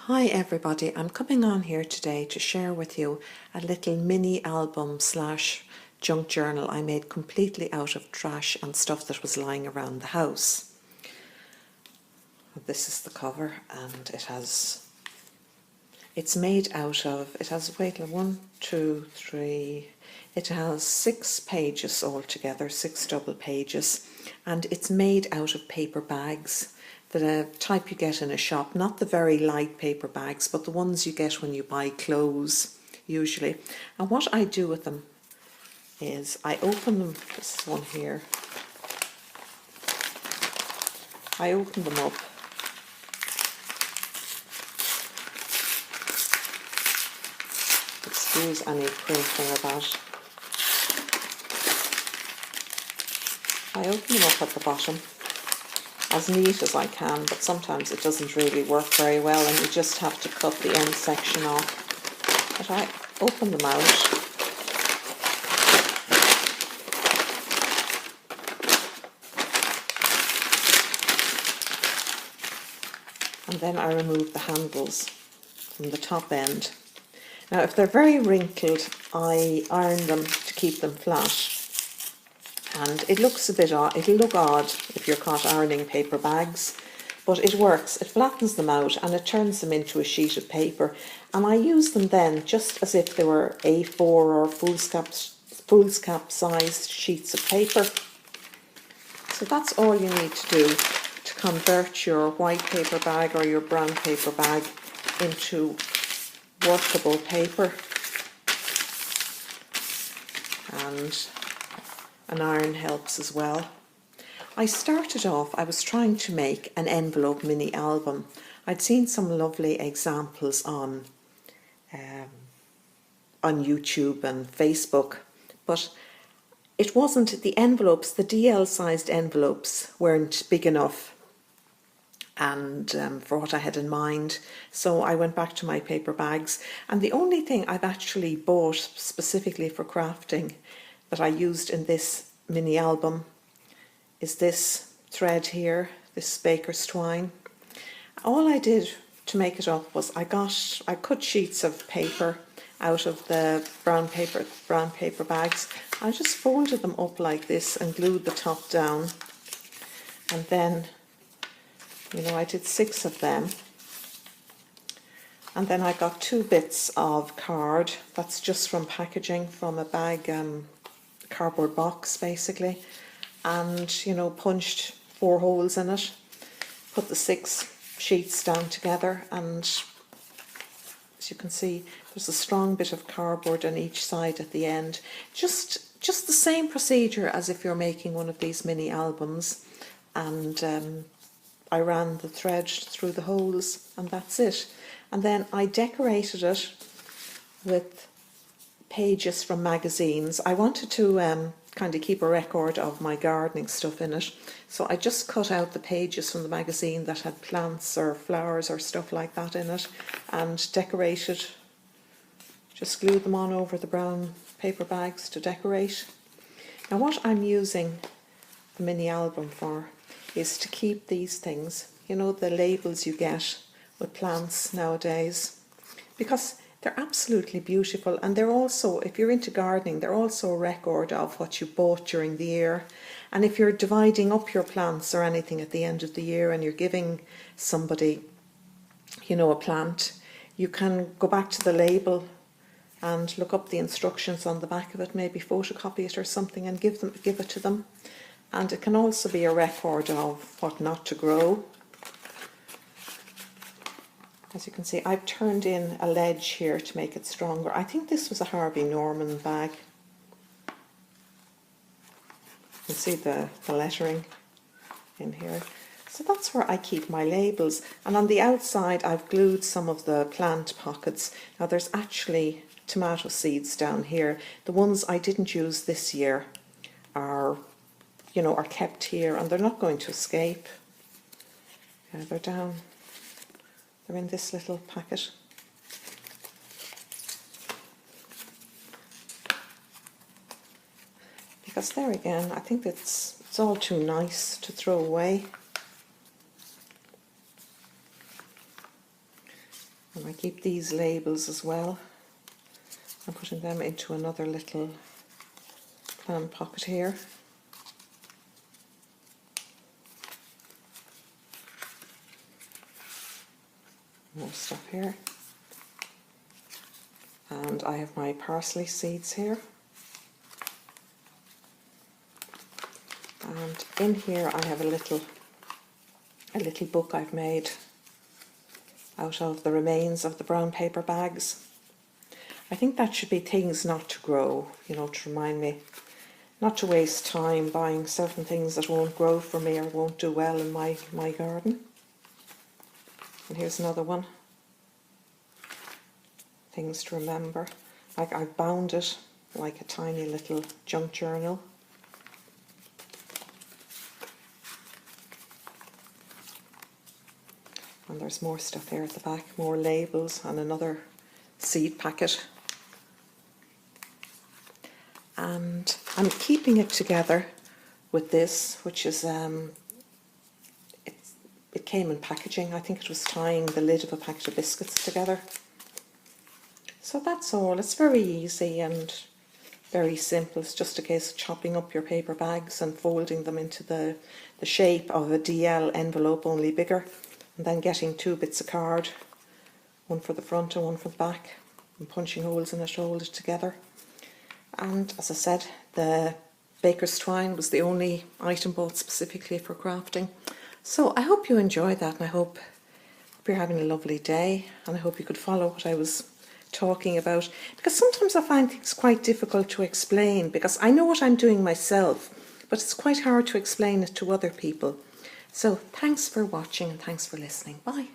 Hi everybody, I'm coming on here today to share with you a little mini album slash junk journal I made completely out of trash and stuff that was lying around the house. This is the cover and it's made out of, it has, wait, 1, 2, 3, it has 6 pages altogether, 6 double pages, and it's made out of paper bags. The type you get in a shop, not the very light paper bags, but the ones you get when you buy clothes, usually. And what I do with them is I open them, this is one here, I open them up, excuse any crinkling of that. I open them up at the bottom, as neat as I can, but sometimes it doesn't really work very well and you just have to cut the end section off. But I open them out. And then I remove the handles from the top end. Now if they're very wrinkled, I iron them to keep them flat. And it looks a bit odd, it'll look odd if you're caught ironing paper bags, but it works. It flattens them out and it turns them into a sheet of paper. And I use them then just as if they were A4 or foolscap sized sheets of paper. So that's all you need to do to convert your white paper bag or your brown paper bag into workable paper. And an iron helps as well. I started off, I was trying to make an envelope mini album. I'd seen some lovely examples on YouTube and Facebook, but it wasn't, the envelopes, the DL sized envelopes weren't big enough and for what I had in mind. So I went back to my paper bags, and the only thing I've actually bought specifically for crafting that I used in this mini album is this thread here, this baker's twine. All I did to make it up was I cut sheets of paper out of the brown paper bags. I just folded them up like this and glued the top down, and then I did 6 of them. And then I got 2 bits of card, that's just from packaging, from a bag, cardboard box basically, and punched 4 holes in it, put the 6 sheets down together, and as you can see there's a strong bit of cardboard on each side at the end. Just the same procedure as if you're making one of these mini albums, and I ran the thread through the holes and that's it. And then I decorated it with pages from magazines. I wanted to kind of keep a record of my gardening stuff in it, so I just cut out the pages from the magazine that had plants or flowers or stuff like that in it and decorated, just glued them on over the brown paper bags to decorate. Now what I'm using the mini album for is to keep these things, the labels you get with plants nowadays, because they're absolutely beautiful, and they're also, if you're into gardening, they're also a record of what you bought during the year. And if you're dividing up your plants or anything at the end of the year and you're giving somebody, a plant, you can go back to the label and look up the instructions on the back of it, maybe photocopy it or something and give it to them. And it can also be a record of what not to grow. As you can see, I've turned in a ledge here to make it stronger. I think this was a Harvey Norman bag. You can see the lettering in here. So that's where I keep my labels. And on the outside, I've glued some of the plant pockets. Now there's actually tomato seeds down here. The ones I didn't use this year are kept here, and they're not going to escape. They're down. They're in this little packet. Because there again, I think it's all too nice to throw away. And I keep these labels as well. I'm putting them into another little plan pocket here. More stuff here. And I have my parsley seeds here. And in here I have a little book I've made out of the remains of the brown paper bags. I think that should be things not to grow, you know, to remind me not to waste time buying certain things that won't grow for me or won't do well in my garden. And here's another one. Things to remember. Like I've bound it like a tiny little junk journal. And there's more stuff here at the back, more labels and another seed packet. And I'm keeping it together with this, which is, it came in packaging. I think it was tying the lid of a packet of biscuits together. So that's all. It's very easy and very simple. It's just a case of chopping up your paper bags and folding them into the shape of a DL envelope, only bigger, and then getting 2 bits of card, one for the front and one for the back, and punching holes in it to hold it together. And as I said, the baker's twine was the only item bought specifically for crafting. So I hope you enjoyed that, and I hope you're having a lovely day, and I hope you could follow what I was talking about, because sometimes I find things quite difficult to explain, because I know what I'm doing myself, but it's quite hard to explain it to other people. So thanks for watching and thanks for listening. Bye.